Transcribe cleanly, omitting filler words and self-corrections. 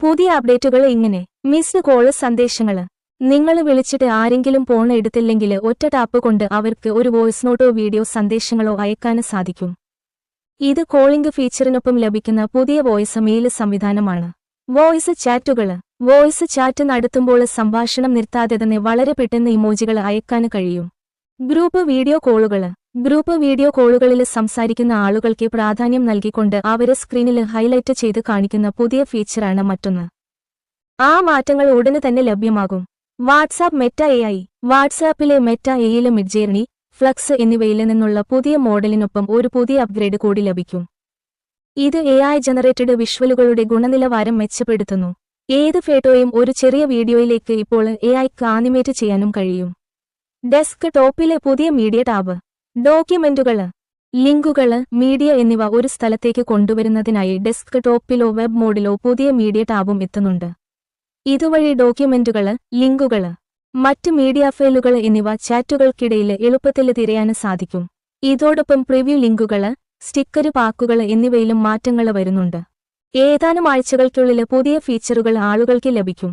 പുതിയ അപ്ഡേറ്റുകൾ ഇങ്ങനെ. മിസ്ഡ് കോള് സന്ദേശങ്ങള്. നിങ്ങൾ വിളിച്ചിട്ട് ആരെങ്കിലും ഫോൺ എടുത്തില്ലെങ്കിൽ ഒറ്റ ടാപ്പ് കൊണ്ട് അവർക്ക് ഒരു വോയിസ് നോട്ടോ വീഡിയോ സന്ദേശങ്ങളോ അയക്കാന് സാധിക്കും. ഇത് കോളിംഗ് ഫീച്ചറിനൊപ്പം ലഭിക്കുന്ന പുതിയ വോയിസ് മെയിൽ സംവിധാനമാണ്. വോയിസ് ചാറ്റുകള്. വോയിസ് ചാറ്റ് നടത്തുമ്പോൾ സംഭാഷണം നിർത്താതെ തന്നെ വളരെ പെട്ടെന്ന് ഇമോജികൾ അയക്കാന് കഴിയും. ഗ്രൂപ്പ് വീഡിയോ കോളുകള്. ഗ്രൂപ്പ് വീഡിയോ കോളുകളിൽ സംസാരിക്കുന്ന ആളുകൾക്ക് പ്രാധാന്യം നൽകിക്കൊണ്ട് അവരെ സ്ക്രീനിൽ ഹൈലൈറ്റ് ചെയ്ത് കാണിക്കുന്ന പുതിയ ഫീച്ചറാണ് മറ്റൊന്ന്. ആ മാറ്റങ്ങൾ ഉടനെ തന്നെ ലഭ്യമാകും. WhatsApp Meta AI. വാട്സാപ്പിലെ മെറ്റ AIയിലെ മിഡ്ജേർണി, ഫ്ലക്സ് എന്നിവയിൽ നിന്നുള്ള പുതിയ മോഡലിനൊപ്പം ഒരു പുതിയ അപ്ഗ്രേഡ് കൂടി ലഭിക്കും. ഇത് AI ജനറേറ്റഡ് വിഷ്വലുകളുടെ ഗുണനിലവാരം മെച്ചപ്പെടുത്തുന്നു. ഏത് ഫോട്ടോയും ഒരു ചെറിയ വീഡിയോയിലേക്ക് ഇപ്പോൾ AIക്ക് ആനിമേറ്റ് ചെയ്യാനും കഴിയും. ഡെസ്ക് ടോപ്പിലെ പുതിയ മീഡിയ ടാബ്. ഡോക്യുമെന്റുകള്, ലിങ്കുകള്, മീഡിയ എന്നിവ ഒരു സ്ഥലത്തേക്ക് കൊണ്ടുവരുന്നതിനായി ഡെസ്ക് ടോപ്പിലോ വെബ് മോഡിലോ പുതിയ മീഡിയ ടാബും എത്തുന്നുണ്ട്. ഇതുവഴി ഡോക്യുമെന്റുകള്, ലിങ്കുകള്, മറ്റ് മീഡിയ ഫയലുകൾ എന്നിവ ചാറ്റുകൾക്കിടയിൽ എളുപ്പത്തിൽ തിരയാന് സാധിക്കും. ഇതോടൊപ്പം പ്രിവ്യൂ ലിങ്കുകള്, സ്റ്റിക്കര് പാക്കുകള് എന്നിവയിലും മാറ്റങ്ങള് വരുന്നുണ്ട്. ഏതാനും ആഴ്ചകൾക്കുള്ളിൽ പുതിയ ഫീച്ചറുകൾ ആളുകൾക്ക് ലഭിക്കും.